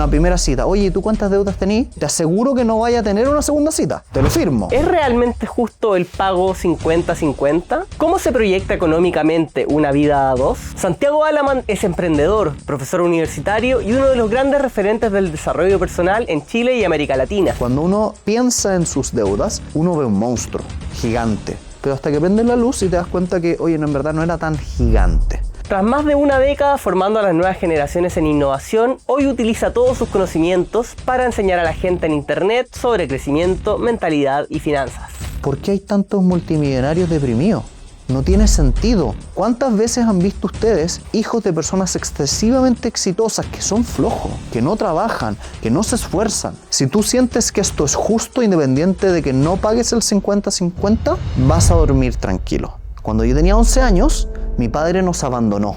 una primera cita. Oye, ¿tú cuántas deudas tenés? Te aseguro que no vaya a tener una segunda cita. Te lo firmo. ¿Es realmente justo el pago 50-50? ¿Cómo se proyecta económicamente una vida a dos? Santiago Alaman es emprendedor, profesor universitario y uno de los grandes referentes del desarrollo personal en Chile y América Latina. Cuando uno piensa en sus deudas, uno ve un monstruo gigante. Pero hasta que prende la luz y te das cuenta que, oye, no, en verdad no era tan gigante. Tras más de una década formando a las nuevas generaciones en innovación, hoy utiliza todos sus conocimientos para enseñar a la gente en internet sobre crecimiento, mentalidad y finanzas. ¿Por qué hay tantos multimillonarios deprimidos? No tiene sentido. ¿Cuántas veces han visto ustedes hijos de personas excesivamente exitosas que son flojos, que no trabajan, que no se esfuerzan? Si tú sientes que esto es justo, independiente de que no pagues el 50-50, vas a dormir tranquilo. Cuando yo tenía 11 años, mi padre nos abandonó.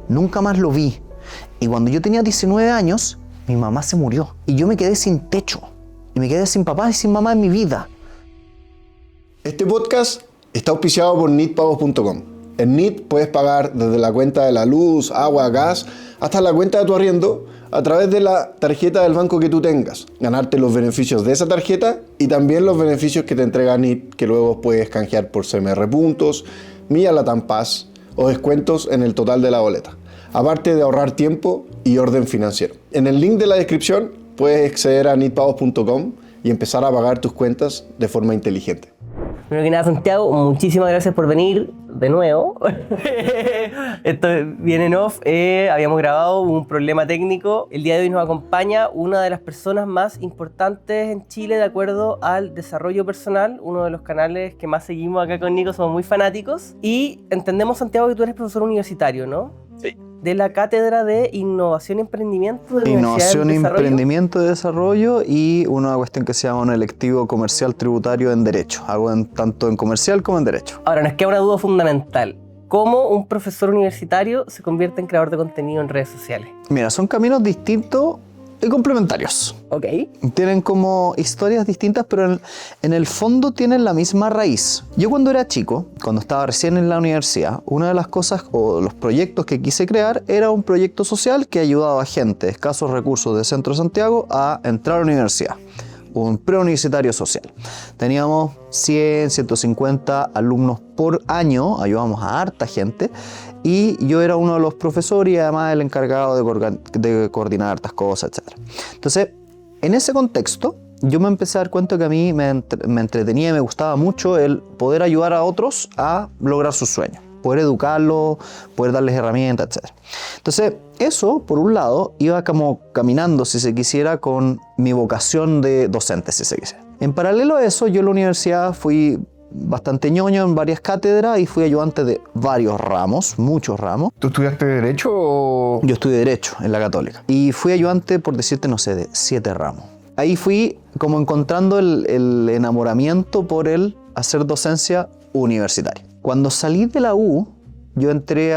Nunca más lo vi. Y cuando yo tenía 19 años, mi mamá se murió. Y yo me quedé sin techo. Y me quedé sin papá y sin mamá en mi vida. Este podcast está auspiciado por neetpagos.com. En Neet puedes pagar desde la cuenta de la luz, agua, gas, hasta la cuenta de tu arriendo a través de la tarjeta del banco que tú tengas. Ganarte los beneficios de esa tarjeta y también los beneficios que te entrega Neet, que luego puedes canjear por CMR puntos, Milla Latam Pass o descuentos en el total de la boleta. Aparte de ahorrar tiempo y orden financiero. En el link de la descripción puedes acceder a neetpagos.com y empezar a pagar tus cuentas de forma inteligente. Primero que nada, Santiago, muchísimas gracias por venir de nuevo. Esto viene en off. Habíamos grabado un problema técnico. El día de hoy nos acompaña una de las personas más importantes en Chile de acuerdo al desarrollo personal, uno de los canales que más seguimos acá con Nico, somos muy fanáticos. Y entendemos, Santiago, que tú eres profesor universitario, ¿no? Sí. De la Cátedra de Innovación y Emprendimiento de la Innovación, Universidad del Emprendimiento y Desarrollo y una cuestión que se llama un electivo comercial tributario en Derecho. Hago tanto en comercial como en Derecho. Ahora, nos queda una duda fundamental. ¿Cómo un profesor universitario se convierte en creador de contenido en redes sociales? Mira, son caminos distintos y complementarios. Ok. Tienen como historias distintas, pero en el fondo tienen la misma raíz. Yo cuando era chico, cuando estaba recién en la universidad, una de las cosas o los proyectos que quise crear era un proyecto social que ayudaba a gente de escasos recursos de Centro de Santiago a entrar a la universidad. Un preuniversitario social. Teníamos 100, 150 alumnos por año, ayudábamos a harta gente, y yo era uno de los profesores y además el encargado de coordinar hartas cosas, etc. Entonces, en ese contexto, yo me empecé a dar cuenta que a mí me entretenía y me gustaba mucho el poder ayudar a otros a lograr sus sueños, poder educarlos, poder darles herramientas, etc. Entonces, eso, por un lado, iba como caminando, si se quisiera, con mi vocación de docente, si se quisiera. En paralelo a eso, yo en la universidad fui bastante ñoño en varias cátedras y fui ayudante de varios ramos, muchos ramos. ¿Tú estudiaste Derecho o...? Yo estudié Derecho en la Católica y fui ayudante, por decirte, no sé, de 7 ramos. Ahí fui como encontrando el enamoramiento por el hacer docencia universitaria. Cuando salí de la U, yo entré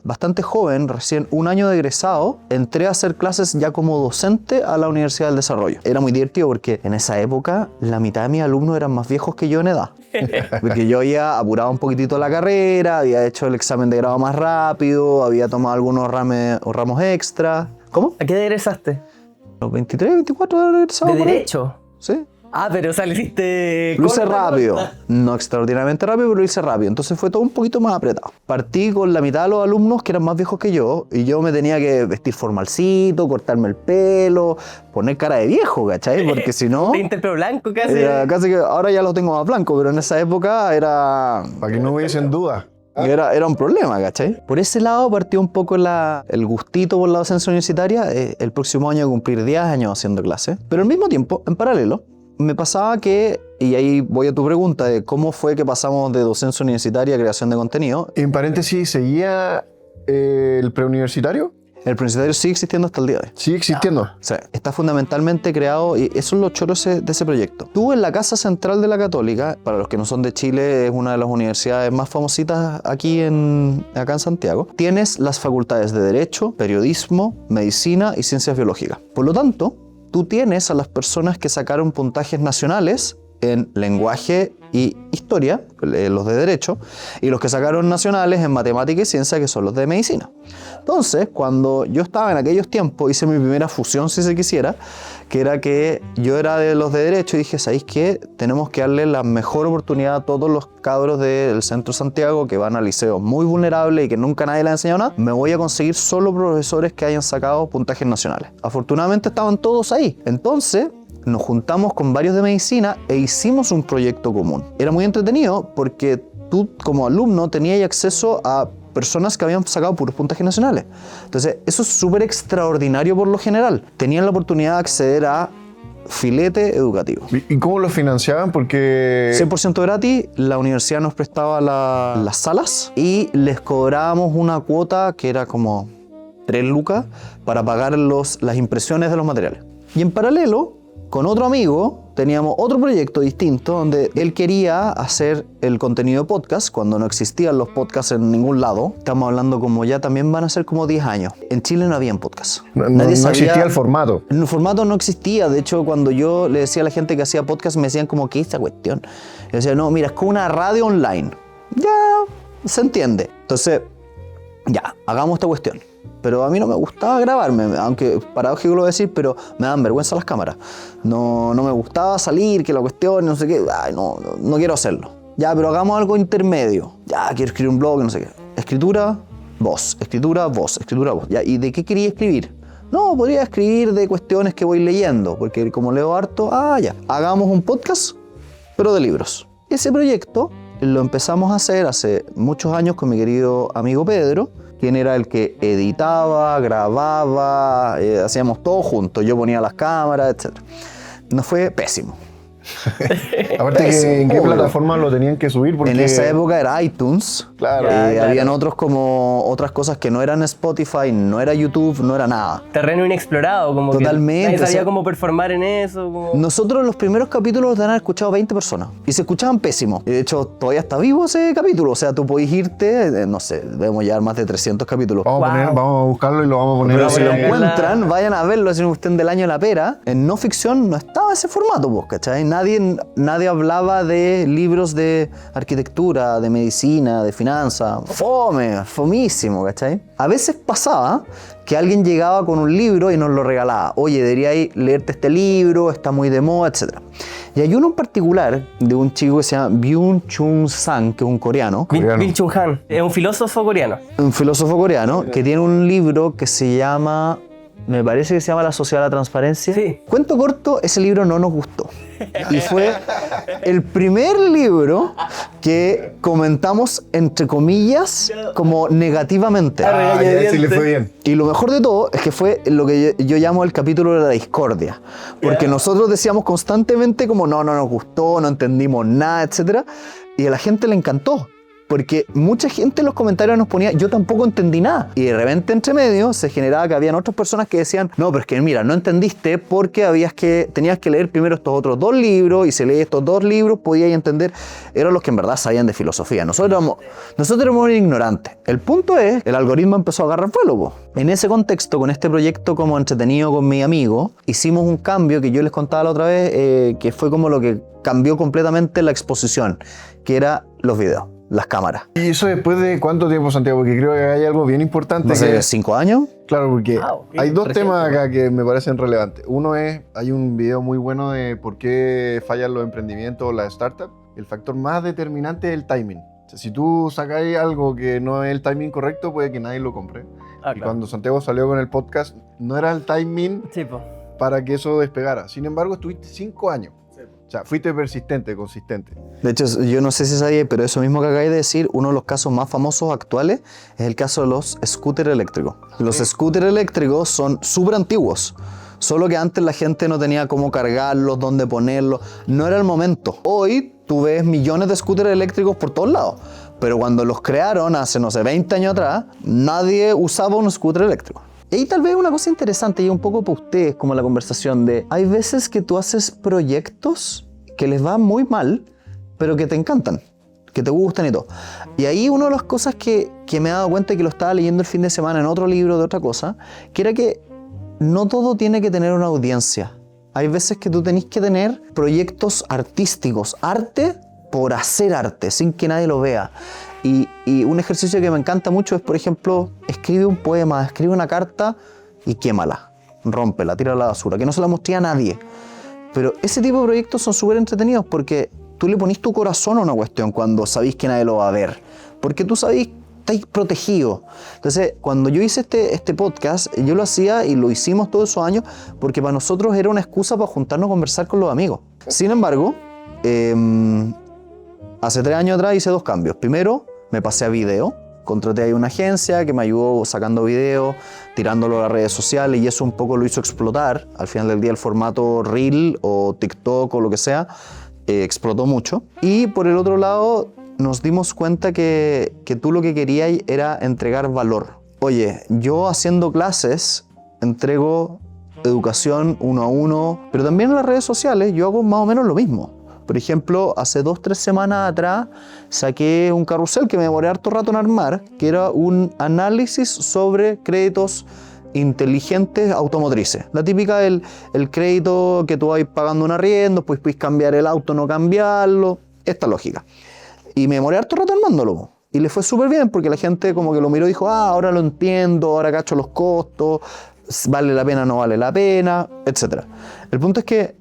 bastante joven, recién un año de egresado, entré a hacer clases ya como docente a la Universidad del Desarrollo. Era muy divertido porque en esa época la mitad de mis alumnos eran más viejos que yo en edad. Porque yo había apurado un poquitito la carrera, había hecho el examen de grado más rápido, había tomado algunos ramos extra. ¿Cómo? ¿A qué egresaste? Los 23, 24 de egresado. ¿De Derecho? Sí. Ah, pero o sea, le hiciste... Lo hice rápido, no extraordinariamente rápido, pero lo hice rápido. Entonces fue todo un poquito más apretado. Partí con la mitad de los alumnos que eran más viejos que yo y yo me tenía que vestir formalcito, cortarme el pelo, poner cara de viejo, ¿cachai? Porque si no... Pinta el pelo blanco casi. Casi que ahora ya lo tengo más blanco, pero en esa época era... Para que no hubiesen duda. Era un problema, ¿cachai? Por ese lado partió un poco el gustito por la docencia universitaria. El próximo año voy a cumplir 10 años haciendo clases. Pero al mismo tiempo, en paralelo, me pasaba que, y ahí voy a tu pregunta de cómo fue que pasamos de docencia universitaria a creación de contenido. En paréntesis, ¿seguía el preuniversitario? El preuniversitario sigue existiendo hasta el día de hoy. ¿Sigue existiendo? Sí, está fundamentalmente creado, y eso es lo choro de ese proyecto. Tú en la Casa Central de la Católica, para los que no son de Chile, es una de las universidades más famositas aquí acá en Santiago, tienes las facultades de Derecho, Periodismo, Medicina y Ciencias Biológicas. Por lo tanto, tú tienes a las personas que sacaron puntajes nacionales en lenguaje y historia, los de derecho, y los que sacaron nacionales en matemática y ciencia, que son los de medicina. Entonces, cuando yo estaba en aquellos tiempos, hice mi primera fusión, si se quisiera, que era que yo era de los de derecho y dije, ¿sabéis qué? Tenemos que darle la mejor oportunidad a todos los cabros del centro de Santiago que van a liceos muy vulnerables y que nunca nadie les ha enseñado nada. Me voy a conseguir solo profesores que hayan sacado puntajes nacionales. Afortunadamente estaban todos ahí. Entonces, nos juntamos con varios de medicina e hicimos un proyecto común. Era muy entretenido porque tú como alumno tenías acceso a personas que habían sacado puros puntajes nacionales. Entonces, eso es súper extraordinario por lo general. Tenían la oportunidad de acceder a filete educativo. ¿Y cómo lo financiaban? Porque 100% gratis, la universidad nos prestaba las salas y les cobrábamos una cuota que era como 3 lucas para pagar las impresiones de los materiales. Y en paralelo, con otro amigo, teníamos otro proyecto distinto donde él quería hacer el contenido de podcast cuando no existían los podcasts en ningún lado. Estamos hablando como ya también van a ser como 10 años. En Chile no habían podcasts. no existía el formato. El formato no existía. De hecho, cuando yo le decía a la gente que hacía podcast, me decían como, ¿qué es esta cuestión? Yo decía, no, mira, es como una radio online. Ya, se entiende. Entonces, ya, hagamos esta cuestión. Pero a mí no me gustaba grabarme, aunque paradójico lo voy a decir, pero me dan vergüenza las cámaras. No me gustaba salir, que la cuestión, no sé qué, no quiero hacerlo. Ya, pero hagamos algo intermedio. Ya, quiero escribir un blog, no sé qué. Escritura, voz, escritura, voz, escritura, voz. Ya, ¿y de qué quería escribir? No, podría escribir de cuestiones que voy leyendo, porque como leo harto, ya. Hagamos un podcast, pero de libros. Ese proyecto lo empezamos a hacer hace muchos años con mi querido amigo Pedro, quien era el que editaba, grababa, hacíamos todo juntos, yo ponía las cámaras, etc. Nos fue pésimo. Aparte que en qué plataforma lo tenían que subir, porque en esa época era iTunes. Claro. Habían otras cosas que no eran Spotify, no era YouTube, no era nada. Terreno inexplorado, como Totalmente, que nadie sabía cómo performar en eso. Nosotros los primeros capítulos los han escuchado 20 personas y se escuchaban pésimo. De hecho, todavía está vivo ese capítulo. O sea, tú podés irte, no sé, debemos llevar más de 300 capítulos. Vamos a buscarlo y lo vamos a poner. Pero si lo verla. encuentran, vayan a verlo, si cuestión del año de la pera. En no ficción no estaba ese formato, pues, ¿cachai? Nadie hablaba de libros de arquitectura, de medicina, de finanzas. Fomísimo, ¿cachai? A veces pasaba que alguien llegaba con un libro y nos lo regalaba. Oye, deberíais leerte este libro, está muy de moda, etc. Y hay uno en particular de un chico que se llama Byung-Chul Han, que es un coreano. Byung-Chul Han es un filósofo coreano. Un filósofo coreano que tiene un libro que se llama... Me parece que se llama La Sociedad de la Transparencia. Sí. Cuento corto, ese libro no nos gustó. Y fue el primer libro que comentamos, entre comillas, como negativamente. Ya sí le fue bien. Y lo mejor de todo es que fue lo que yo llamo el capítulo de la discordia. Porque nosotros decíamos constantemente como no nos gustó, no entendimos nada, etc. Y a la gente le encantó. Porque mucha gente en los comentarios nos ponía, yo tampoco entendí nada. Y de repente entre medio se generaba que habían otras personas que decían, no, pero es que mira, no entendiste porque tenías que leer primero estos otros 2 libros y si leías estos 2 libros podías entender. Eran los que en verdad sabían de filosofía. Nosotros éramos ignorantes. El punto es, el algoritmo empezó a agarrar vuelo, po. En ese contexto, con este proyecto como entretenido con mi amigo, hicimos un cambio que yo les contaba la otra vez, que fue como lo que cambió completamente la exposición, que era los videos. Las cámaras. ¿Y eso después de cuánto tiempo, Santiago? Porque creo que hay algo bien importante. No sé, 5 años. Claro, porque hay 2 reciente, temas acá que me parecen relevantes. Uno es, hay un video muy bueno de por qué fallan los emprendimientos o las startups. El factor más determinante es el timing. O sea, si tú sacáis algo que no es el timing correcto, puede que nadie lo compre. Y cuando Santiago salió con el podcast, no era el timing para que eso despegara. Sin embargo, estuviste 5 años. O sea, fuiste persistente, consistente. De hecho, yo no sé si sabía, pero eso mismo que acabáis de decir, uno de los casos más famosos actuales es el caso de los scooters eléctricos. Los scooters eléctricos son súper antiguos. Solo que antes la gente no tenía cómo cargarlos, dónde ponerlos. No era el momento. Hoy tú ves millones de scooters eléctricos por todos lados. Pero cuando los crearon hace, no sé, 20 años atrás, nadie usaba un scooter eléctrico. Y ahí tal vez una cosa interesante y un poco para ustedes, como la conversación de... Hay veces que tú haces proyectos que les va muy mal, pero que te encantan, que te gustan y todo. Y ahí una de las cosas que me he dado cuenta y que lo estaba leyendo el fin de semana en otro libro de otra cosa, que era que no todo tiene que tener una audiencia. Hay veces que tú tenés que tener proyectos artísticos, arte por hacer arte, sin que nadie lo vea. Y un ejercicio que me encanta mucho es, por ejemplo, escribe un poema, escribe una carta y quémala, rómpela, tírala a la basura, que no se la mostré a nadie. Pero ese tipo de proyectos son súper entretenidos porque tú le ponís tu corazón a una cuestión cuando sabís que nadie lo va a ver. Porque tú sabís, estáis protegidos. Entonces, cuando yo hice este podcast, yo lo hacía y lo hicimos todos esos años porque para nosotros era una excusa para juntarnos a conversar con los amigos. Sin embargo, hace 3 años atrás hice 2 cambios. Primero, me pasé a video. Contraté ahí una agencia que me ayudó sacando videos, tirándolo a las redes sociales y eso un poco lo hizo explotar. Al final del día el formato Reel o TikTok o lo que sea explotó mucho. Y por el otro lado nos dimos cuenta que tú lo que querías era entregar valor. Oye, yo haciendo clases entrego educación 1 a 1, pero también en las redes sociales yo hago más o menos lo mismo. Por ejemplo, hace 2-3 semanas atrás saqué un carrusel que me demoré harto rato en armar, que era un análisis sobre créditos inteligentes automotrices. La típica el crédito que tú vas pagando un arriendo, pues puedes cambiar el auto, no cambiarlo, esta lógica. Y me demoré harto rato armándolo. Y le fue súper bien porque la gente como que lo miró y dijo, ahora lo entiendo, ahora cacho los costos, vale la pena, no vale la pena, etc. El punto es que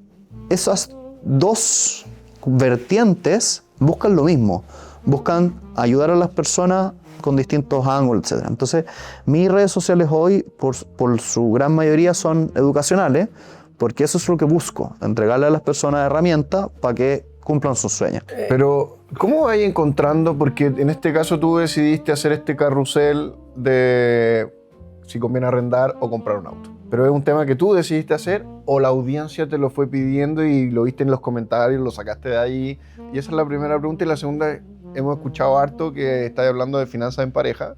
esas 2 vertientes buscan lo mismo, buscan ayudar a las personas con distintos ángulos, etc. Entonces, mis redes sociales hoy, por su gran mayoría, son educacionales, porque eso es lo que busco, entregarle a las personas herramientas para que cumplan sus sueños. Pero, ¿cómo vais encontrando? Porque en este caso tú decidiste hacer este carrusel de si conviene arrendar o comprar un auto. Pero es un tema que tú decidiste hacer o la audiencia te lo fue pidiendo y lo viste en los comentarios, lo sacaste de ahí. Y esa es la primera pregunta. Y la segunda, hemos escuchado harto que estás hablando de finanzas en pareja.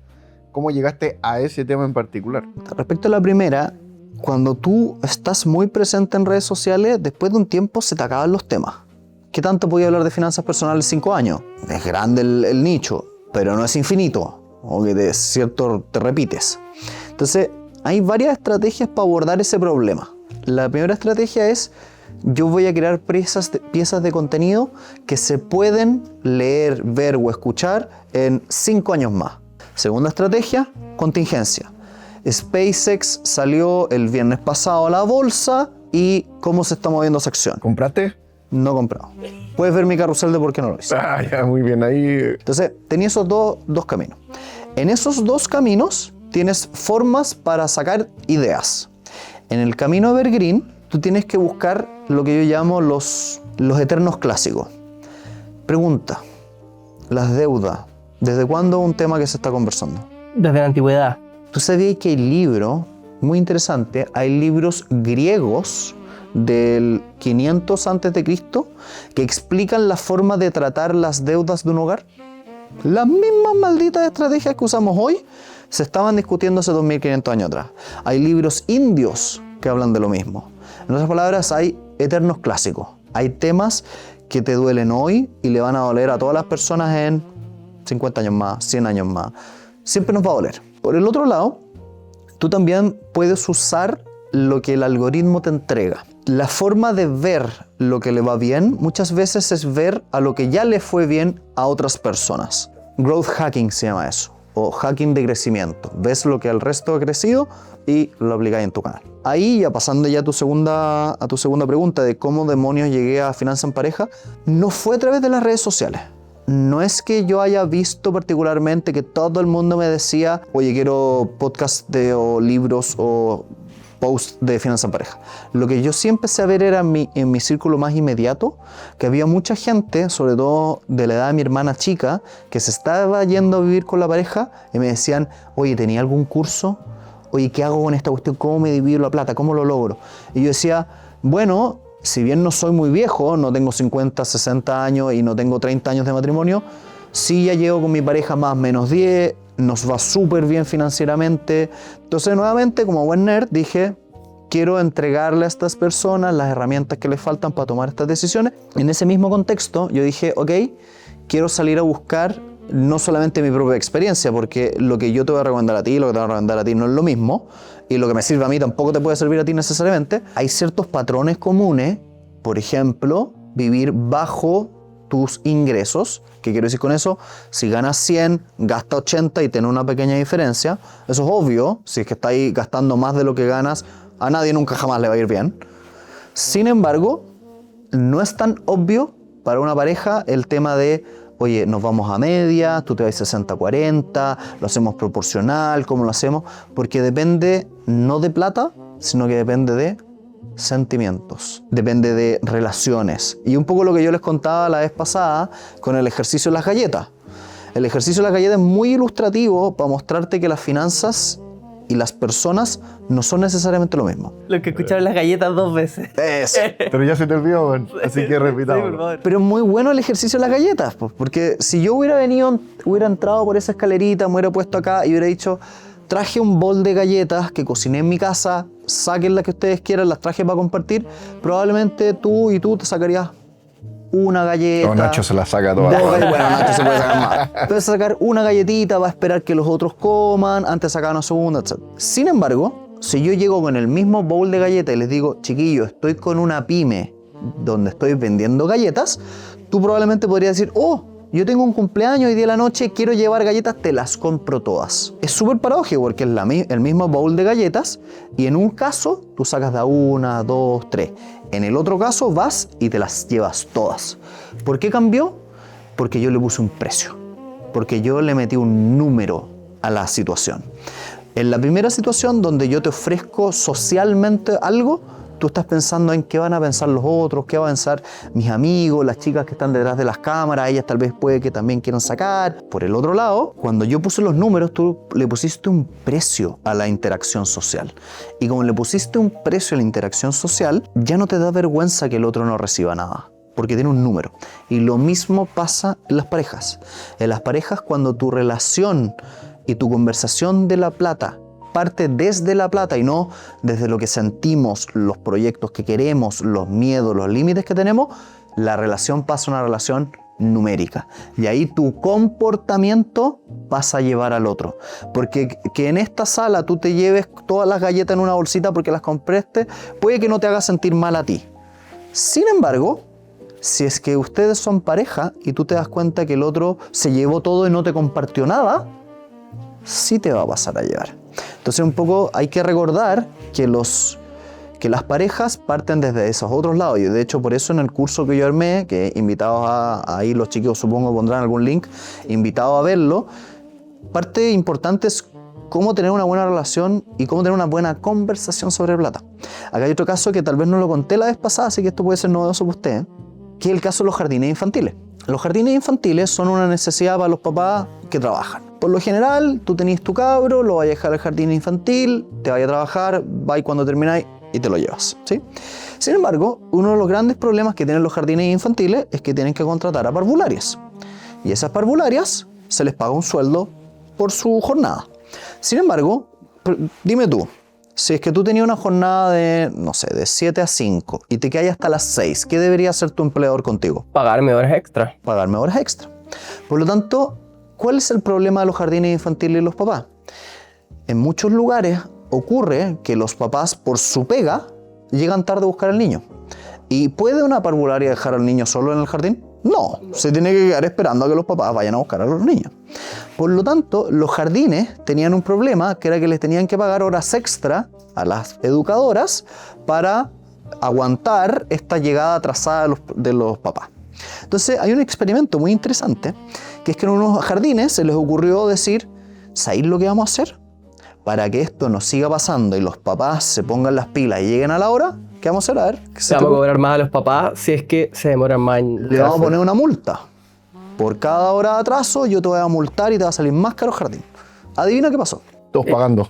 ¿Cómo llegaste a ese tema en particular? Respecto a la primera, cuando tú estás muy presente en redes sociales, después de un tiempo se te acaban los temas. ¿Qué tanto podía hablar de finanzas personales 5 años? Es grande el nicho, pero no es infinito. O que te repites. Entonces, hay varias estrategias para abordar ese problema. La primera estrategia es, yo voy a crear piezas de contenido que se pueden leer, ver o escuchar en 5 años más. Segunda estrategia, contingencia. SpaceX salió el viernes pasado a la bolsa y cómo se está moviendo esa acción. ¿Compraste? No comprado. Puedes ver mi carrusel de por qué no lo hice. Ah, ya, muy bien. Ahí. Entonces, tenía esos dos caminos. En esos 2 caminos tienes formas para sacar ideas. En el camino Evergreen, tú tienes que buscar lo que yo llamo los eternos clásicos. Pregunta, las deudas, ¿desde cuándo es un tema que se está conversando? Desde la antigüedad. ¿Tú sabías que hay libros, muy interesante, hay libros griegos del 500 a.C. que explican la forma de tratar las deudas de un hogar? Las mismas malditas estrategias que usamos hoy se estaban discutiendo hace 2500 años atrás. Hay libros indios que hablan de lo mismo. En otras palabras, hay eternos clásicos. Hay temas que te duelen hoy y le van a doler a todas las personas en 50 años más, 100 años más. Siempre nos va a doler. Por el otro lado, tú también puedes usar lo que el algoritmo te entrega. La forma de ver lo que le va bien muchas veces es ver a lo que ya le fue bien a otras personas. Growth hacking se llama eso, o hacking de crecimiento. Ves lo que el resto ha crecido y lo aplicas en tu canal. Ahí, ya pasando ya a tu segunda pregunta de cómo demonios llegué a Finanzas en Pareja, no fue a través de las redes sociales. No es que yo haya visto particularmente que todo el mundo me decía, oye, quiero podcast o libros o post de Finanzas en Pareja. Lo que yo sí empecé a ver era en mi círculo más inmediato, que había mucha gente, sobre todo de la edad de mi hermana chica, que se estaba yendo a vivir con la pareja y me decían, oye, ¿tenía algún curso? Oye, ¿qué hago con esta cuestión? ¿Cómo me divido la plata? ¿Cómo lo logro? Y yo decía, bueno, si bien no soy muy viejo, no tengo 50, 60 años y no tengo 30 años de matrimonio, sí ya llevo con mi pareja más o menos 10, nos va súper bien financieramente. Entonces, nuevamente, como buen nerd, dije, quiero entregarle a estas personas las herramientas que les faltan para tomar estas decisiones. En ese mismo contexto, yo dije, ok, quiero salir a buscar no solamente mi propia experiencia, porque lo que yo te voy a recomendar a ti, lo que te voy a recomendar a ti no es lo mismo, y lo que me sirve a mí tampoco te puede servir a ti necesariamente. Hay ciertos patrones comunes, por ejemplo, vivir bajo tus ingresos. ¿Qué quiero decir con eso? Si ganas 100, gasta 80 y tiene una pequeña diferencia. Eso es obvio. Si es que estáis gastando más de lo que ganas, a nadie nunca jamás le va a ir bien. Sin embargo, no es tan obvio para una pareja el tema de, oye, nos vamos a media, tú te vas 60-40, lo hacemos proporcional, ¿cómo lo hacemos? Porque depende no de plata, sino que depende de sentimientos, depende de relaciones. Y un poco lo que yo les contaba la vez pasada con el ejercicio de las galletas. El ejercicio de las galletas es muy ilustrativo para mostrarte que las finanzas y las personas no son necesariamente lo mismo. Los que escucharon las galletas 2 veces. Eso. Pero ya se te olvidó, man. Así que repitamos. Sí, por favor. Pero es muy bueno el ejercicio de las galletas, pues, porque si yo hubiera venido, hubiera entrado por esa escalerita, me hubiera puesto acá y hubiera dicho, traje un bol de galletas que cociné en mi casa, saquen las que ustedes quieran, las traje para compartir, probablemente tú te sacarías una galleta. No, Nacho se la saca toda. Bueno, Nacho se puede sacar más. Puedes sacar una galletita, va a esperar que los otros coman, antes de sacar una segunda, etc. Sin embargo, si yo llego con el mismo bowl de galletas y les digo, chiquillos, estoy con una pyme donde estoy vendiendo galletas, tú probablemente podrías decir, oh, yo tengo un cumpleaños hoy día de la noche, quiero llevar galletas, te las compro todas. Es súper paradójico porque es el mismo bowl de galletas y en un caso tú sacas de 1, 2, 3. En el otro caso vas y te las llevas todas. ¿Por qué cambió? Porque yo le puse un precio. Porque yo le metí un número a la situación. En la primera situación donde yo te ofrezco socialmente algo, tú estás pensando en qué van a pensar los otros, qué van a pensar mis amigos, las chicas que están detrás de las cámaras, ellas tal vez puede que también quieran sacar. Por el otro lado, cuando yo puse los números, tú le pusiste un precio a la interacción social. Y como le pusiste un precio a la interacción social, ya no te da vergüenza que el otro no reciba nada, porque tiene un número. Y lo mismo pasa en las parejas. En las parejas, cuando tu relación y tu conversación de la plata parte desde la plata y no desde lo que sentimos, los proyectos que queremos, los miedos, los límites que tenemos, la relación pasa a una relación numérica. Y ahí tu comportamiento pasa a llevar al otro. Porque que en esta sala tú te lleves todas las galletas en una bolsita porque las compraste, puede que no te haga sentir mal a ti. Sin embargo, si es que ustedes son pareja y tú te das cuenta que el otro se llevó todo y no te compartió nada, sí te va a pasar a llevar. Entonces un poco hay que recordar que las parejas parten desde esos otros lados. Y de hecho por eso en el curso que yo armé, que invitados ahí los chicos supongo pondrán algún link, invitados a verlo, parte importante es cómo tener una buena relación y cómo tener una buena conversación sobre plata. Acá hay otro caso que tal vez no lo conté la vez pasada, así que esto puede ser novedoso para usted, que es el caso de los jardines infantiles. Los jardines infantiles son una necesidad para los papás que trabajan. Por lo general, tú tenés tu cabro, lo vas a dejar al jardín infantil, te vas a trabajar, vas cuando termináis y te lo llevas, ¿sí? Sin embargo, uno de los grandes problemas que tienen los jardines infantiles es que tienen que contratar a parvularias. Y esas parvularias se les paga un sueldo por su jornada. Sin embargo, dime tú, si es que tú tenías una jornada de, no sé, de 7 a 5 y te quedas hasta las 6, ¿qué debería hacer tu empleador contigo? Pagarme horas extra. Pagarme horas extra. Por lo tanto, ¿cuál es el problema de los jardines infantiles y los papás? En muchos lugares ocurre que los papás, por su pega, llegan tarde a buscar al niño. ¿Y puede una parvularia dejar al niño solo en el jardín? No, se tiene que quedar esperando a que los papás vayan a buscar a los niños. Por lo tanto, los jardines tenían un problema, que era que les tenían que pagar horas extra a las educadoras para aguantar esta llegada atrasada de los papás. Entonces, hay un experimento muy interesante, que es que en unos jardines se les ocurrió decir, ¿sabéis lo que vamos a hacer? Para que esto no siga pasando y los papás se pongan las pilas y lleguen a la hora, ¿qué vamos a hacer? A ver, Le vamos a cobrar más a los papás si es que se demoran más en le vamos a poner una multa. Por cada hora de atraso yo te voy a multar y te va a salir más caro el jardín. Adivina qué pasó. Todos pagando.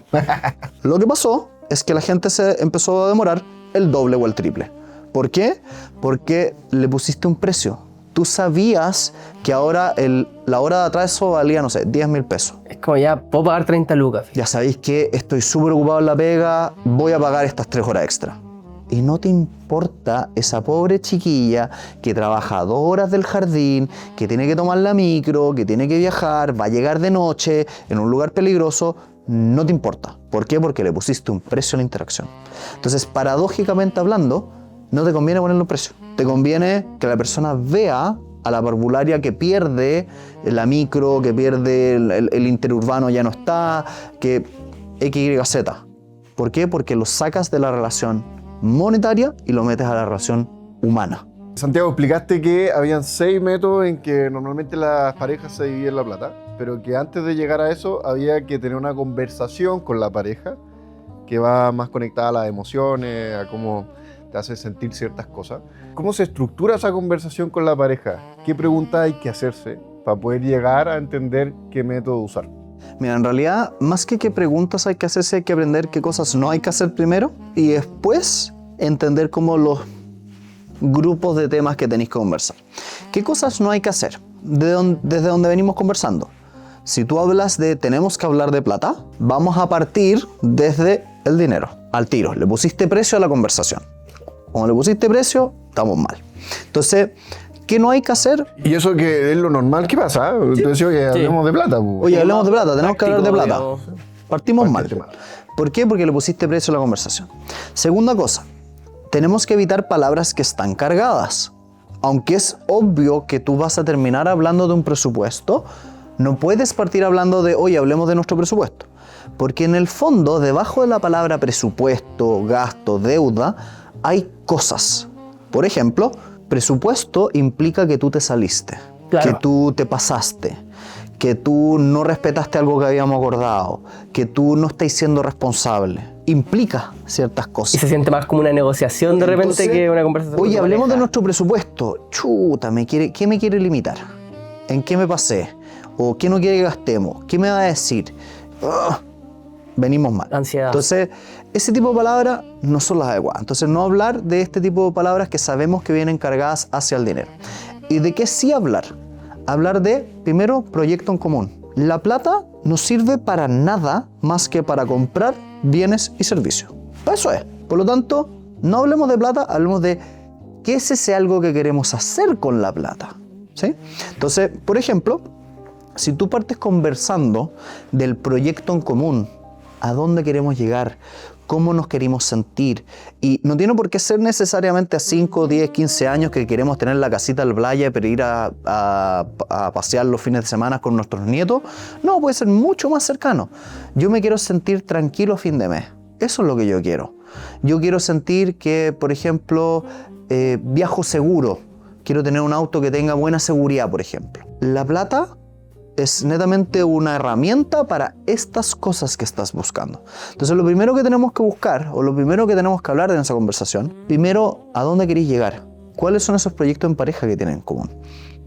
Lo que pasó es que la gente se empezó a demorar el doble o el triple. ¿Por qué? Porque le pusiste un precio. Tú sabías que ahora la hora de atraso valía, no sé, 10.000 pesos. Es como ya, puedo pagar 30 lucas. Ya sabéis que estoy súper ocupado en la pega, voy a pagar estas 3 horas extra. y no te importa esa pobre chiquilla que trabaja 2 horas del jardín, que tiene que tomar la micro, que tiene que viajar, va a llegar de noche en un lugar peligroso, no te importa. ¿Por qué? Porque le pusiste un precio a la interacción. Entonces, paradójicamente hablando, no te conviene ponerle un precio. Te conviene que la persona vea a la parvularia que pierde la micro, que pierde el interurbano ya no está, que X, Y, Z. ¿Por qué? Porque lo sacas de la relación monetaria y lo metes a la relación humana. Santiago, explicaste que habían 6 métodos en que normalmente las parejas se dividen la plata, pero que antes de llegar a eso había que tener una conversación con la pareja que va más conectada a las emociones, a cómo te hace sentir ciertas cosas. ¿Cómo se estructura esa conversación con la pareja? ¿Qué preguntas hay que hacerse para poder llegar a entender qué método usar? Mira, en realidad, más que qué preguntas hay que hacerse, hay que aprender qué cosas no hay que hacer primero y después entender cómo los grupos de temas que tenéis que conversar. ¿Qué cosas no hay que hacer? Desde donde venimos conversando. Si tú hablas de tenemos que hablar de plata, vamos a partir desde el dinero, al tiro. Le pusiste precio a la conversación. Como le pusiste precio, estamos mal. Entonces, ¿qué no hay que hacer? Y eso que es lo normal que pasa, ¿eh? Tú decías que hablemos de plata. Oye, hablemos de plata, tenemos que hablar de plata. Digamos. Partimos mal. Partiste mal. ¿Por qué? Porque le pusiste precio a la conversación. Segunda cosa, tenemos que evitar palabras que están cargadas. Aunque es obvio que tú vas a terminar hablando de un presupuesto, no puedes partir hablando de, oye, hablemos de nuestro presupuesto. Porque en el fondo, debajo de la palabra presupuesto, gasto, deuda, hay cosas. Por ejemplo, presupuesto implica que tú te saliste, Claro. que tú te pasaste, que tú no respetaste algo que habíamos acordado, que tú no estás siendo responsable. Implica ciertas Y cosas. se siente más como una negociación de repente Entonces, que una conversación. Oye, con tu hablemos de pareja. nuestro presupuesto. Chuta, ¿qué me quiere limitar? ¿En qué me pasé? ¿O qué no quiere que gastemos? ¿Qué me va a decir? Ugh, venimos mal. Ansiedad. Entonces, ese tipo de palabras no son las adecuadas. Entonces, no hablar de este tipo de palabras que sabemos que vienen cargadas hacia el dinero. ¿Y de qué sí hablar? Hablar de, primero, proyecto en común. La plata no sirve para nada más que para comprar bienes y servicios. Eso es. Por lo tanto, no hablemos de plata, hablemos de qué es ese algo que queremos hacer con la plata. ¿Sí? Entonces, por ejemplo, si tú partes conversando del proyecto en común, a dónde queremos llegar, cómo nos queremos sentir, y no tiene por qué ser necesariamente a 5, 10, 15 años que queremos tener la casita al playa para ir a pasear los fines de semana con nuestros nietos. No, puede ser mucho más cercano. Yo me quiero sentir tranquilo a fin de mes. Eso es lo que yo quiero. Yo quiero sentir que, por ejemplo, viajo seguro. Quiero tener un auto que tenga buena seguridad, por ejemplo. La plata es netamente una herramienta para estas cosas que estás buscando. Entonces, lo primero que tenemos que buscar, o lo primero que tenemos que hablar en esa conversación, primero, ¿a dónde queréis llegar? ¿Cuáles son esos proyectos en pareja que tienen en común?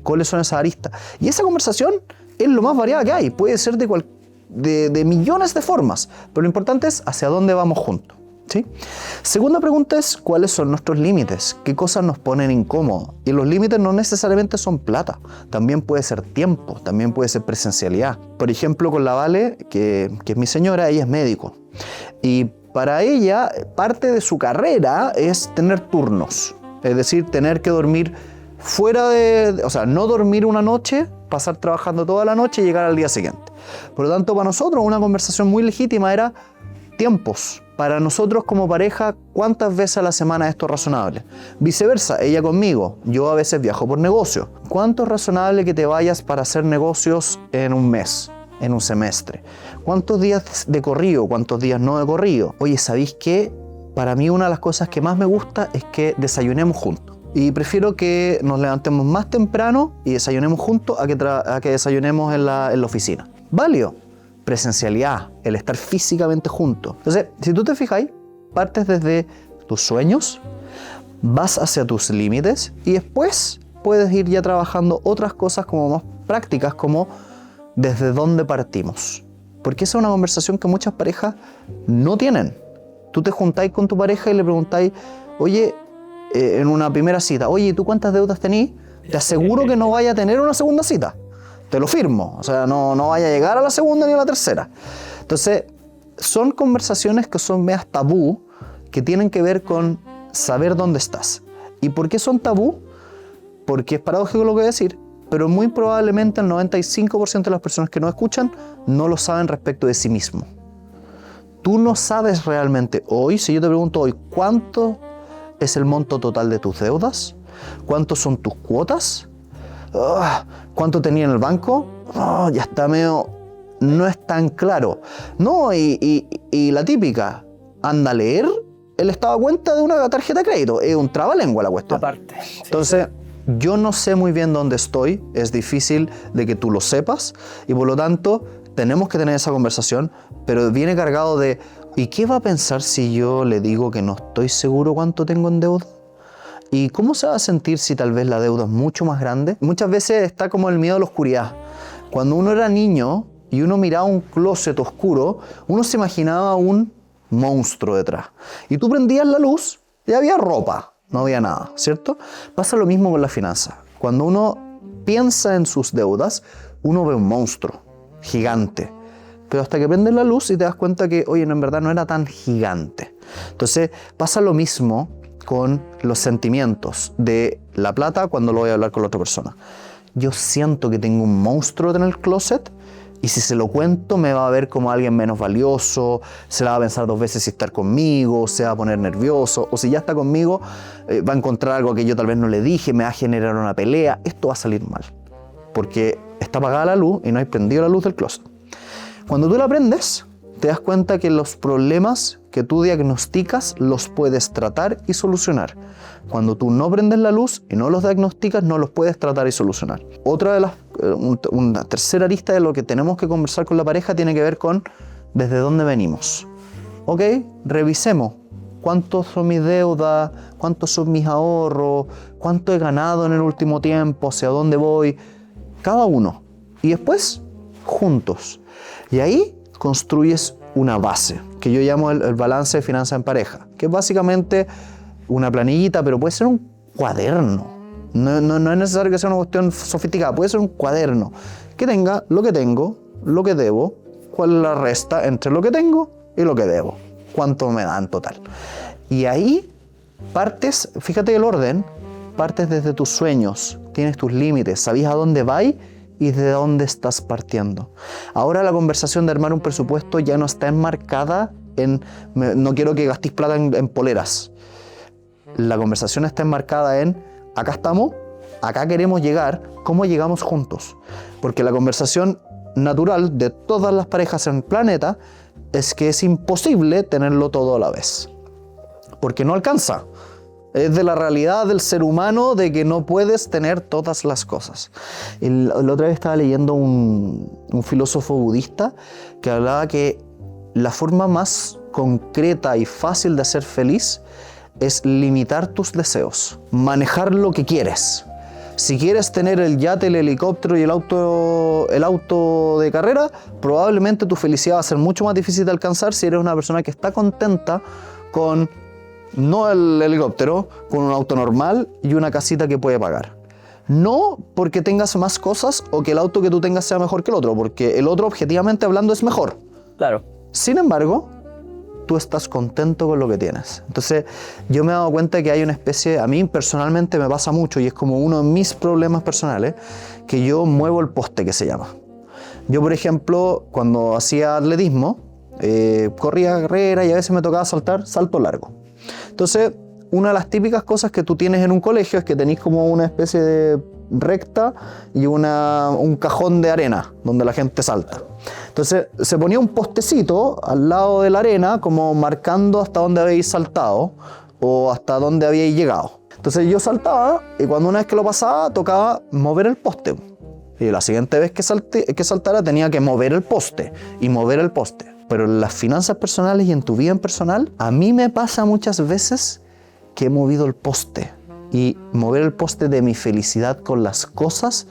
¿Cuáles son esas aristas? Y esa conversación es lo más variada que hay. Puede ser de millones de formas, pero lo importante es hacia dónde vamos juntos. ¿Sí? Segunda pregunta es, ¿cuáles son nuestros límites? ¿Qué cosas nos ponen incómodos? Y los límites no necesariamente son plata, también puede ser tiempo, también puede ser presencialidad. Por ejemplo, con la Vale, que es mi señora, ella es médico. Y para ella, parte de su carrera es tener turnos, es decir, tener que dormir fuera o sea, no dormir una noche, pasar trabajando toda la noche y llegar al día siguiente. Por lo tanto, para nosotros una conversación muy legítima era tiempos. Para nosotros como pareja, ¿cuántas veces a la semana esto es razonable? Viceversa, ella conmigo, yo a veces viajo por negocio. ¿Cuánto es razonable que te vayas para hacer negocios en un mes, en un semestre? ¿Cuántos días de corrido, cuántos días no de corrido? Oye, ¿sabéis qué? Para mí una de las cosas que más me gusta es que desayunemos juntos. Y prefiero que nos levantemos más temprano y desayunemos juntos a que desayunemos en la oficina. ¿Válido? Presencialidad, el estar físicamente juntos. Entonces, si tú te fijáis, partes desde tus sueños, vas hacia tus límites y después puedes ir ya trabajando otras cosas como más prácticas, como desde dónde partimos. Porque esa es una conversación que muchas parejas no tienen. Tú te juntáis con tu pareja y le preguntáis, oye, en una primera cita, oye, ¿tú cuántas deudas tenís? Te aseguro que no vaya a tener una segunda cita. Te lo firmo, o sea, no vaya a llegar a la segunda ni a la tercera. Entonces, son conversaciones que son medias tabú, que tienen que ver con saber dónde estás. ¿Y por qué son tabú? Porque es paradójico lo que voy a decir, pero muy probablemente el 95% de las personas que nos escuchan no lo saben respecto de sí mismo. Tú no sabes realmente hoy, si yo te pregunto hoy, ¿cuánto es el monto total de tus deudas? ¿Cuántos son tus cuotas? ¿Cuánto tenía en el banco? Ya está medio... No es tan claro. No, y la típica, anda a leer el estado de cuenta de una tarjeta de crédito. Es un trabalengua la cuestión. Aparte. Entonces, yo no sé muy bien dónde estoy. Es difícil de que tú lo sepas. Y por lo tanto, tenemos que tener esa conversación. Pero viene cargado de, ¿y qué va a pensar si yo le digo que no estoy seguro cuánto tengo en deuda? ¿Y cómo se va a sentir si tal vez la deuda es mucho más grande? Muchas veces está como el miedo a la oscuridad. Cuando uno era niño y uno miraba un closet oscuro, uno se imaginaba un monstruo detrás. Y tú prendías la luz y había ropa, no había nada, ¿cierto? Pasa lo mismo con la finanza. Cuando uno piensa en sus deudas, uno ve un monstruo gigante. Pero hasta que prendes la luz y te das cuenta que, oye, no, en verdad no era tan gigante. Entonces pasa lo mismo con los sentimientos de la plata cuando lo voy a hablar con la otra persona. Yo siento que tengo un monstruo en el closet y si se lo cuento me va a ver como alguien menos valioso, se la va a pensar 2 veces si estar conmigo, se va a poner nervioso, o si ya está conmigo va a encontrar algo que yo tal vez no le dije, me va a generar una pelea. Esto va a salir mal, porque está apagada la luz y no hay prendido la luz del closet. Cuando tú la prendes, te das cuenta que los problemas que tú diagnosticas los puedes tratar y solucionar. Cuando tú no prendes la luz y no los diagnosticas, no los puedes tratar y solucionar. Una tercera arista de lo que tenemos que conversar con la pareja tiene que ver con desde dónde venimos. Ok, revisemos cuántos son mis deudas, cuántos son mis ahorros, cuánto he ganado en el último tiempo, hacia dónde voy, cada uno. Y después, juntos. Y ahí construyes una base, que yo llamo el balance de finanzas en pareja, que es básicamente una planillita, pero puede ser un cuaderno. No es necesario que sea una cuestión sofisticada, puede ser un cuaderno que tenga lo que tengo, lo que debo, cuál es la resta entre lo que tengo y lo que debo, cuánto me da en total. Y ahí partes, fíjate el orden, partes desde tus sueños, tienes tus límites, sabes a dónde vas y de dónde estás partiendo. Ahora la conversación de armar un presupuesto ya no está enmarcada en, no quiero que gastéis plata en poleras. La conversación está enmarcada en, acá estamos, acá queremos llegar, ¿cómo llegamos juntos? Porque la conversación natural de todas las parejas en el planeta es que es imposible tenerlo todo a la vez. Porque no alcanza. Es de la realidad del ser humano de que no puedes tener todas las cosas. La otra vez estaba leyendo un filósofo budista que hablaba que la forma más concreta y fácil de ser feliz es limitar tus deseos, manejar lo que quieres. Si quieres tener el yate, el helicóptero y el auto de carrera, probablemente tu felicidad va a ser mucho más difícil de alcanzar si eres una persona que está contenta con no el helicóptero, con un auto normal y una casita que puede pagar. No porque tengas más cosas o que el auto que tú tengas sea mejor que el otro, porque el otro, objetivamente hablando, es mejor. Claro. Sin embargo, tú estás contento con lo que tienes. Entonces, yo me he dado cuenta que hay una especie, a mí personalmente me pasa mucho y es como uno de mis problemas personales, que yo muevo el poste, que se llama. Yo, por ejemplo, cuando hacía atletismo, corría carrera y a veces me tocaba saltar salto largo. Entonces, una de las típicas cosas que tú tienes en un colegio es que tenés como una especie de recta y un cajón de arena donde la gente salta. Entonces se ponía un postecito al lado de la arena como marcando hasta dónde habéis saltado o hasta dónde habíais llegado. Entonces yo saltaba y cuando una vez que lo pasaba tocaba mover el poste. Y la siguiente vez que saltara tenía que mover el poste y mover el poste. Pero en las finanzas personales y en tu vida en personal, a mí me pasa muchas veces que he movido el poste. Y mover el poste de mi felicidad con las cosas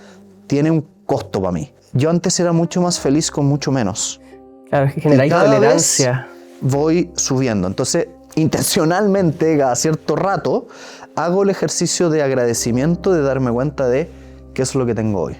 tiene un costo para mí. Yo antes era mucho más feliz con mucho menos. Claro, es que generáis tolerancia. Voy subiendo. Entonces, intencionalmente, cada cierto rato, hago el ejercicio de agradecimiento, de darme cuenta de qué es lo que tengo hoy.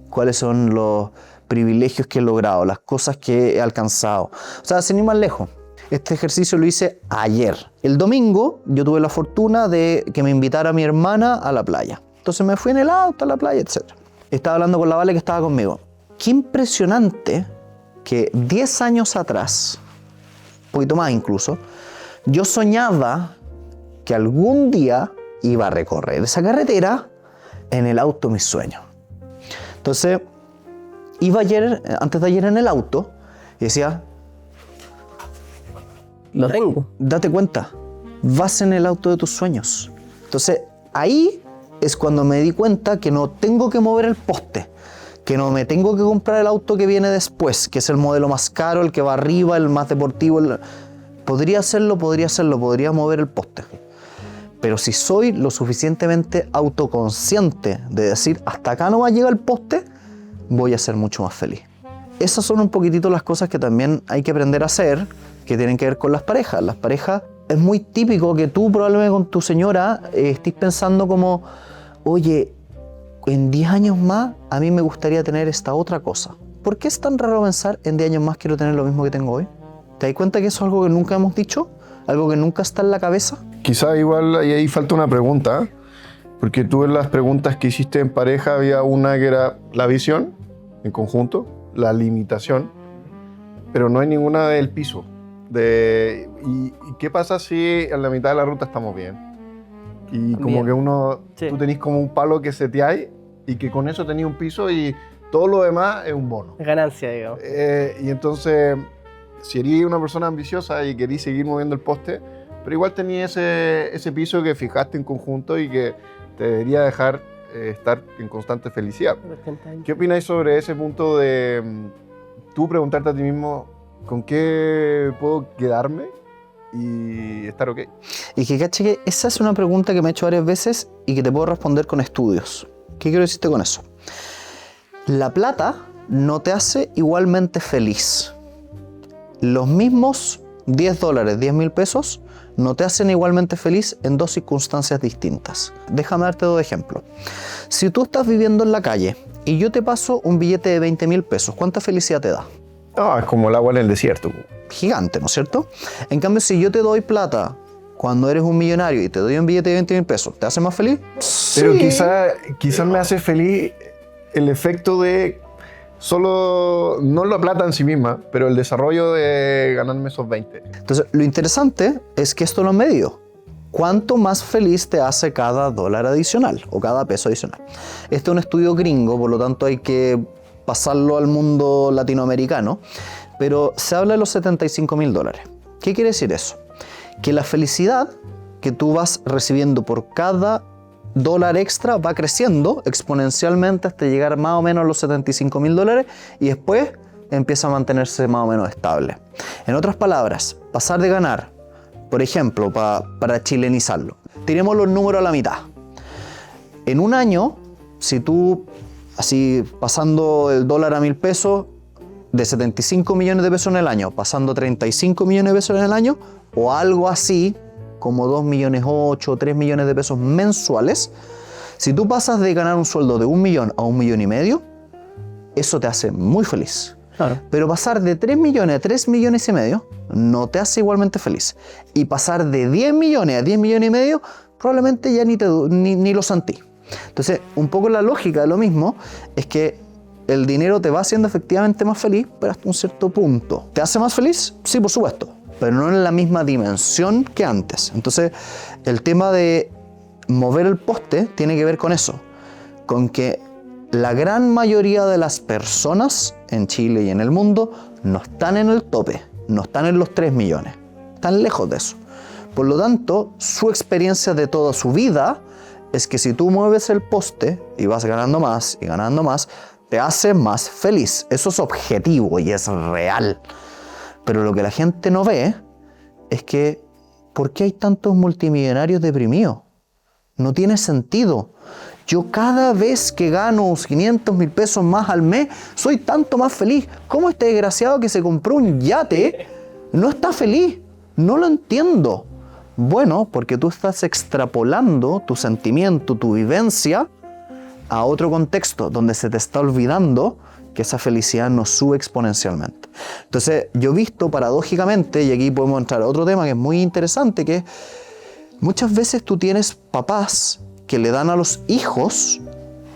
Cuáles son los privilegios que he logrado, las cosas que he alcanzado. O sea, sin ir más lejos. Este ejercicio lo hice ayer. El domingo yo tuve la fortuna de que me invitara mi hermana a la playa. Entonces me fui en el auto a la playa, etc. Estaba hablando con la Vale que estaba conmigo. Qué impresionante que 10 años atrás, un poquito más incluso, yo soñaba que algún día iba a recorrer esa carretera en el auto mis sueños. Entonces, iba antes de ayer en el auto y decía, Lo tengo. date cuenta, vas en el auto de tus sueños. Entonces, ahí es cuando me di cuenta que no tengo que mover el poste, que no me tengo que comprar el auto que viene después, que es el modelo más caro, el que va arriba, el más deportivo. Podría hacerlo, podría mover el poste. Pero si soy lo suficientemente autoconsciente de decir, hasta acá no va a llegar el poste, voy a ser mucho más feliz. Esas son un poquitito las cosas que también hay que aprender a hacer, que tienen que ver con las parejas. Las parejas, es muy típico que tú probablemente con tu señora estés pensando como, oye, en 10 años más a mí me gustaría tener esta otra cosa. ¿Por qué es tan raro pensar en 10 años más quiero tener lo mismo que tengo hoy? ¿Te das cuenta que eso es algo que nunca hemos dicho? ¿Algo que nunca está en la cabeza? Quizá igual ahí falta una pregunta, porque tú en las preguntas que hiciste en pareja había una que era la visión en conjunto, la limitación, pero no hay ninguna del piso. ¿Y qué pasa si en la mitad de la ruta estamos bien? Y como que tú tenés como un palo que seteáis y que con eso tenés un piso y todo lo demás es un bono. Es ganancia, digamos. Y entonces, si eres una persona ambiciosa y querís seguir moviendo el poste, pero igual tenías ese piso que fijaste en conjunto y que te debería dejar estar en constante felicidad. ¿Qué opináis sobre ese punto de tú preguntarte a ti mismo con qué puedo quedarme y estar ok? Y que caché que esa es una pregunta que me he hecho varias veces y que te puedo responder con estudios. ¿Qué quiero decirte con eso? La plata no te hace igualmente feliz. Los mismos $10, 10.000 pesos, no te hacen igualmente feliz en dos circunstancias distintas. Déjame darte dos ejemplos. Si tú estás viviendo en la calle y yo te paso un billete de 20.000 pesos, ¿cuánta felicidad te da? No, es como el agua en el desierto. Gigante, ¿no es cierto? En cambio, si yo te doy plata cuando eres un millonario y te doy un billete de 20.000 pesos, ¿te hace más feliz? Pero Sí. quizás me hace feliz el efecto de solo, no la plata en sí misma, pero el desarrollo de ganarme esos 20. Entonces, lo interesante es que esto lo medio. ¿Cuánto más feliz te hace cada dólar adicional o cada peso adicional? Este es un estudio gringo, por lo tanto hay que pasarlo al mundo latinoamericano, pero se habla de los $75.000. ¿Qué quiere decir eso? Que la felicidad que tú vas recibiendo por cada dólar extra va creciendo exponencialmente hasta llegar más o menos a los $75.000 y después empieza a mantenerse más o menos estable. En otras palabras, pasar de ganar, por ejemplo, para chilenizarlo, tiremos los números a la mitad. En un año, si tú, así pasando el dólar a 1.000 pesos, de 75 millones de pesos en el año, pasando 35 millones de pesos en el año, o algo así, como 2,8 millones o 3 millones de pesos mensuales, si tú pasas de ganar un sueldo de 1 millón a 1,5 millones, eso te hace muy feliz. Claro. Pero pasar de 3 millones a 3,5 millones no te hace igualmente feliz. Y pasar de 10 millones a 10,5 millones probablemente ya ni lo sentí. Entonces, un poco la lógica de lo mismo es que el dinero te va haciendo efectivamente más feliz, pero hasta un cierto punto. ¿Te hace más feliz? Sí, por supuesto, pero no en la misma dimensión que antes. Entonces, el tema de mover el poste tiene que ver con eso, con que la gran mayoría de las personas en Chile y en el mundo no están en el tope, no están en los 3 millones, están lejos de eso. Por lo tanto, su experiencia de toda su vida es que si tú mueves el poste y vas ganando más y ganando más, te hace más feliz. Eso es objetivo y es real. Pero lo que la gente no ve es que ¿por qué hay tantos multimillonarios deprimidos? No tiene sentido. Yo cada vez que gano 500,000 pesos más al mes, soy tanto más feliz. ¿Cómo este desgraciado que se compró un yate no está feliz? No lo entiendo. Bueno, porque tú estás extrapolando tu sentimiento, tu vivencia a otro contexto donde se te está olvidando que esa felicidad no sube exponencialmente. Entonces, yo he visto paradójicamente, y aquí podemos entrar a otro tema que es muy interesante, que muchas veces tú tienes papás que le dan a los hijos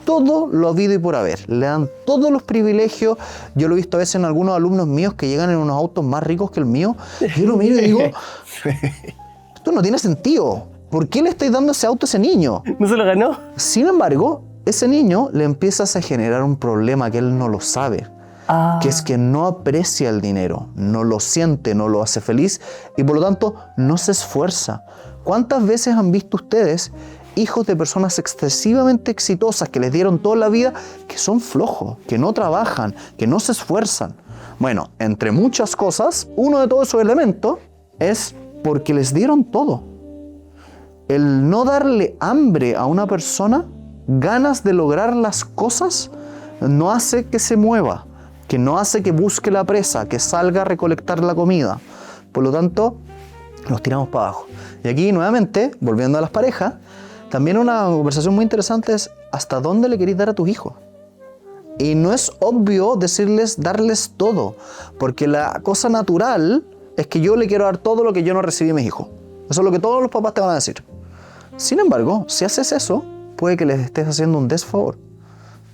todo lo habido y por haber. Le dan todos los privilegios. Yo lo he visto a veces en algunos alumnos míos que llegan en unos autos más ricos que el mío. Yo lo miro y digo, esto no tiene sentido. ¿Por qué le estáis dando ese auto a ese niño? ¿No se lo ganó? Sin embargo, ese niño le empiezas a generar un problema que él no lo sabe. Que es que no aprecia el dinero, no lo siente, no lo hace feliz y por lo tanto no se esfuerza. ¿Cuántas veces han visto ustedes hijos de personas excesivamente exitosas que les dieron toda la vida, que son flojos, que no trabajan, que no se esfuerzan? Bueno, entre muchas cosas, uno de todos esos elementos es porque les dieron todo. El no darle hambre a una persona, ganas de lograr las cosas, no hace que se mueva, que no hace que busque la presa, que salga a recolectar la comida. Por lo tanto, nos tiramos para abajo. Y aquí, nuevamente, volviendo a las parejas, también una conversación muy interesante es ¿hasta dónde le queréis dar a tus hijos? Y no es obvio darles todo, porque la cosa natural es que yo le quiero dar todo lo que yo no recibí a mis hijos. Eso es lo que todos los papás te van a decir. Sin embargo, si haces eso, puede que les estés haciendo un desfavor,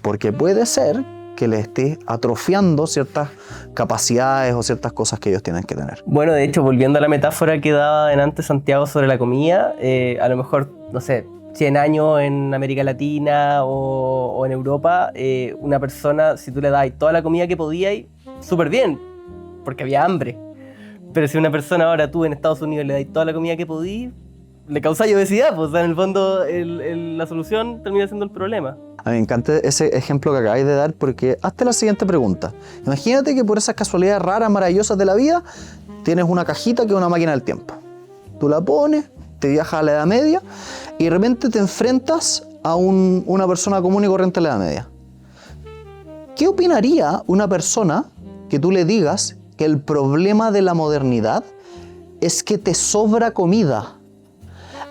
porque puede ser que les estés atrofiando ciertas capacidades o ciertas cosas que ellos tienen que tener. Bueno, de hecho, volviendo a la metáfora que daba delante Santiago sobre la comida, a lo mejor, no sé, 100 años en América Latina o en Europa, una persona, si tú le das toda la comida que podía, súper bien, porque había hambre. Pero si una persona ahora tú en Estados Unidos le das toda la comida que podías, le causáis obesidad, pues, o sea, en el fondo la solución termina siendo el problema. A mí me encanta ese ejemplo que acabáis de dar porque hazte la siguiente pregunta. Imagínate que por esas casualidades raras, maravillosas de la vida, tienes una cajita que es una máquina del tiempo. Tú la pones, te viajas a la Edad Media y de repente te enfrentas a una persona común y corriente de la Edad Media. ¿Qué opinaría una persona que tú le digas que el problema de la modernidad es que te sobra comida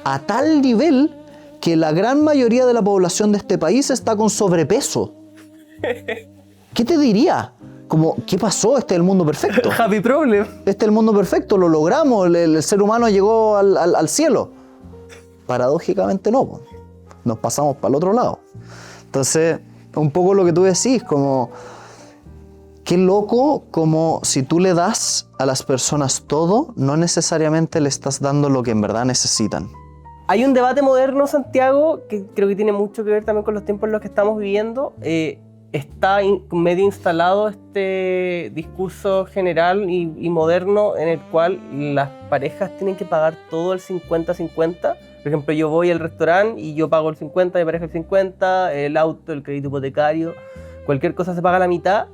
a tal nivel que la gran mayoría de la población de este país está con sobrepeso? ¿Qué te diría? Como, ¿qué pasó? Este es el mundo perfecto. Happy problem. Este es el mundo perfecto, lo logramos, el ser humano llegó al cielo. Paradójicamente no, nos pasamos para el otro lado. Entonces, un poco lo que tú decís, como, qué loco, como si tú le das a las personas todo, no necesariamente le estás dando lo que en verdad necesitan. Hay un debate moderno, Santiago, que creo que tiene mucho que ver también con los tiempos en los que estamos viviendo. Está medio instalado este discurso general y moderno en el cual las parejas tienen que pagar todo el 50-50. Por ejemplo, yo voy al restaurante y yo pago el 50, mi pareja el 50, el auto, el crédito hipotecario, cualquier cosa se paga la mitad.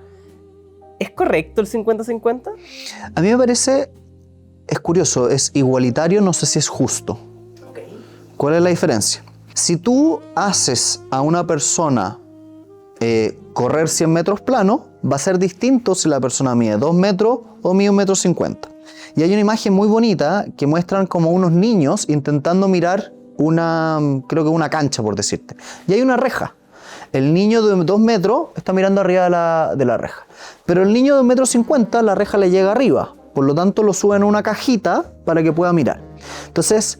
¿Es correcto el 50-50? A mí me parece, es curioso, es igualitario, no sé si es justo. ¿Cuál es la diferencia? Si tú haces a una persona correr 100 metros plano, va a ser distinto si la persona mide 2 metros o mide 1,50 m. Y hay una imagen muy bonita que muestran como unos niños intentando mirar creo que una cancha, por decirte. Y hay una reja. El niño de 2 metros está mirando arriba de la reja. Pero el niño de 1,50 m, la reja le llega arriba. Por lo tanto, lo suben a una cajita para que pueda mirar. Entonces,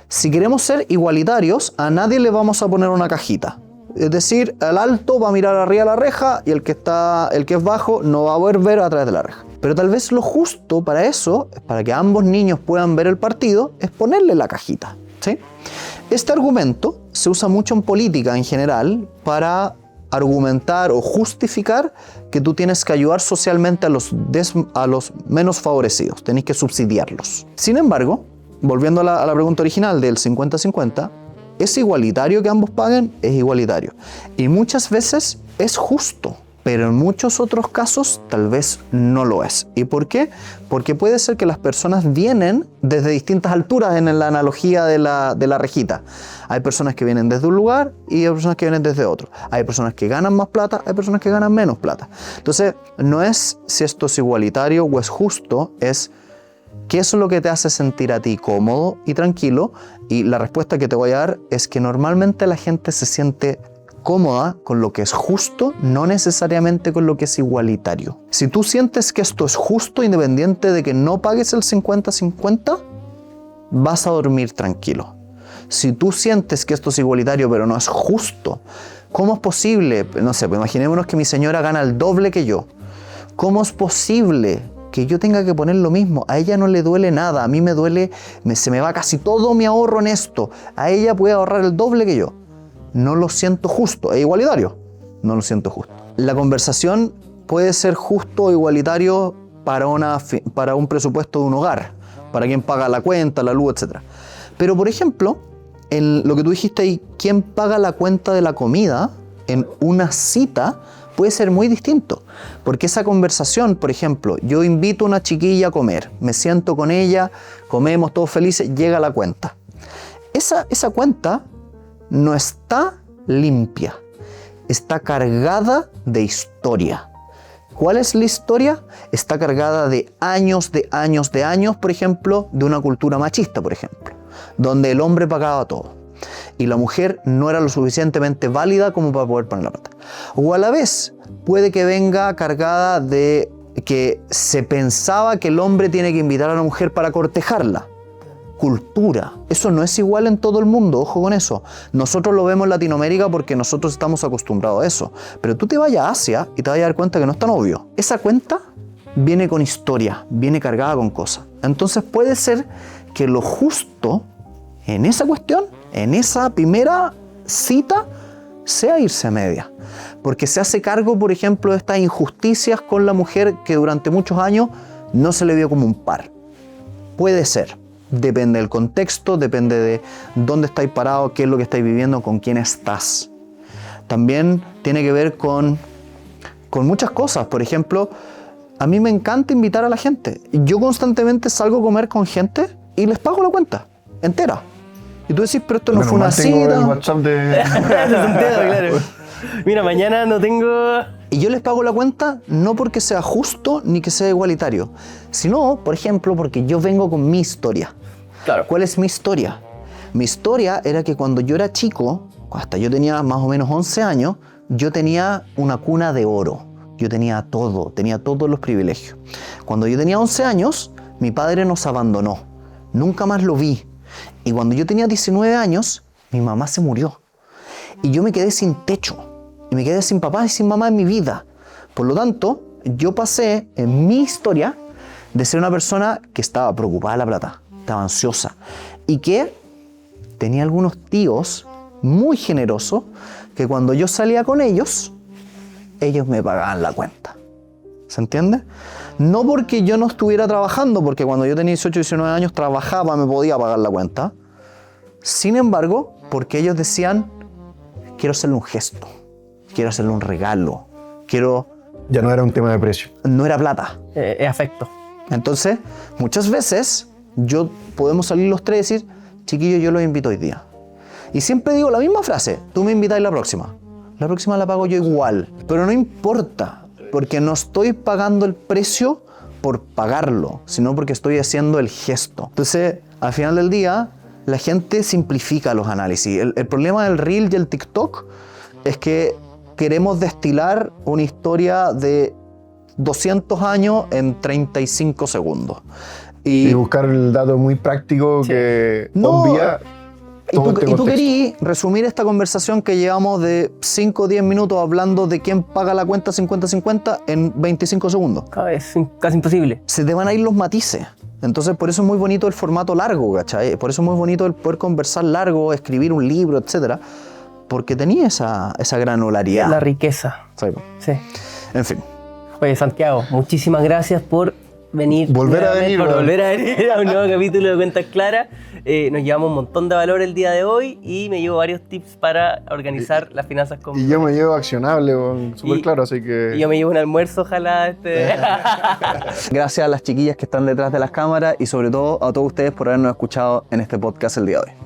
si queremos ser igualitarios, a nadie le vamos a poner una cajita. Es decir, el alto va a mirar arriba de la reja y el que es bajo no va a poder ver a través de la reja. Pero tal vez lo justo para eso, para que ambos niños puedan ver el partido, es ponerle la cajita, ¿sí? Este argumento se usa mucho en política en general para argumentar o justificar que tú tienes que ayudar socialmente a los menos favorecidos, tenés que subsidiarlos. Sin embargo, volviendo a la pregunta original del 50-50, ¿es igualitario que ambos paguen? Es igualitario. Y muchas veces es justo, pero en muchos otros casos tal vez no lo es. ¿Y por qué? Porque puede ser que las personas vienen desde distintas alturas en la analogía de la rejita. Hay personas que vienen desde un lugar y hay personas que vienen desde otro. Hay personas que ganan más plata, hay personas que ganan menos plata. Entonces, no es si esto es igualitario o es justo, es ¿qué es lo que te hace sentir a ti cómodo y tranquilo? Y la respuesta que te voy a dar es que normalmente la gente se siente cómoda con lo que es justo, no necesariamente con lo que es igualitario. Si tú sientes que esto es justo, independiente de que no pagues el 50-50, vas a dormir tranquilo. Si tú sientes que esto es igualitario pero no es justo, ¿cómo es posible? No sé, pues imaginémonos que mi señora gana el doble que yo. ¿Cómo es posible que yo tenga que poner lo mismo? A ella no le duele nada, a mí me duele, se me va casi todo mi ahorro en esto. A ella puede ahorrar el doble que yo. No lo siento justo, es igualitario, no lo siento justo. La conversación puede ser justo o igualitario para un presupuesto de un hogar, para quien paga la cuenta, la luz, etc. Pero por ejemplo, en lo que tú dijiste ahí, quién paga la cuenta de la comida en una cita puede ser muy distinto. Porque esa conversación, por ejemplo, yo invito a una chiquilla a comer, me siento con ella, comemos todos felices, llega la cuenta. Esa cuenta no está limpia, está cargada de historia. ¿Cuál es la historia? Está cargada de años, por ejemplo, de una cultura machista, por ejemplo, donde el hombre pagaba todo y la mujer no era lo suficientemente válida como para poder poner la plata. O a la vez puede que venga cargada de que se pensaba que el hombre tiene que invitar a la mujer para cortejarla. Cultura. Eso no es igual en todo el mundo, ojo con eso. Nosotros lo vemos en Latinoamérica porque nosotros estamos acostumbrados a eso. Pero tú te vayas a Asia y te vas a dar cuenta que no es tan obvio. Esa cuenta viene con historia, viene cargada con cosas. Entonces puede ser que lo justo en esa cuestión, en esa primera cita, sea irse a media. Porque se hace cargo, por ejemplo, de estas injusticias con la mujer que durante muchos años no se le vio como un par. Puede ser. Depende del contexto, depende de dónde estáis parados, qué es lo que estáis viviendo, con quién estás. También tiene que ver con muchas cosas. Por ejemplo, a mí me encanta invitar a la gente. Yo constantemente salgo a comer con gente y les pago la cuenta entera. Y tú decís, pero esto no fue una cita. El WhatsApp de... Claro. Mira, mañana no tengo... Y yo les pago la cuenta no porque sea justo ni que sea igualitario, sino, por ejemplo, porque yo vengo con mi historia. Claro. ¿Cuál es mi historia? Mi historia era que cuando yo era chico, hasta yo tenía más o menos 11 años, yo tenía una cuna de oro. Yo tenía todos los privilegios. Cuando yo tenía 11 años, mi padre nos abandonó. Nunca más lo vi. Y cuando yo tenía 19 años, mi mamá se murió. Y yo me quedé sin techo. Y me quedé sin papá y sin mamá en mi vida. Por lo tanto, yo pasé en mi historia de ser una persona que estaba preocupada de la plata, estaba ansiosa y que tenía algunos tíos muy generosos que cuando yo salía con ellos me pagaban la cuenta. ¿Se entiende? No porque yo no estuviera trabajando, porque cuando yo tenía 18 y 19 años trabajaba, me podía pagar la cuenta. Sin embargo, porque ellos decían, quiero hacerle un gesto, quiero hacerle un regalo, Ya no era un tema de precio. No era plata. Es afecto. Entonces, muchas veces podemos salir los tres y decir, chiquillos, yo los invito hoy día. Y siempre digo la misma frase, tú me invitas la próxima. La próxima la pago yo igual, pero no importa, porque no estoy pagando el precio por pagarlo, sino porque estoy haciendo el gesto. Entonces, al final del día, la gente simplifica los análisis. El problema del Reel y el TikTok es que queremos destilar una historia de 200 años en 35 segundos. Y buscar el dato muy práctico que obvia todo este y tú contexto. querías resumir esta conversación que llevamos de 5 o 10 minutos hablando de quién paga la cuenta 50-50 en 25 segundos. Es casi imposible. Se te van a ir los matices. Entonces, por eso es muy bonito el formato largo, ¿cachai? Por eso es muy bonito el poder conversar largo, escribir un libro, etcétera, porque tenía esa granularidad. La riqueza. Sí. En fin. Oye, Santiago, muchísimas gracias por venir. Volver a venir a un nuevo capítulo de Cuentas Claras. Nos llevamos un montón de valor el día de hoy y me llevo varios tips para organizar las finanzas con... Y yo me llevo accionable, súper claro, así que... Y yo me llevo un almuerzo, ojalá. Gracias a las chiquillas que están detrás de las cámaras y sobre todo a todos ustedes por habernos escuchado en este podcast el día de hoy.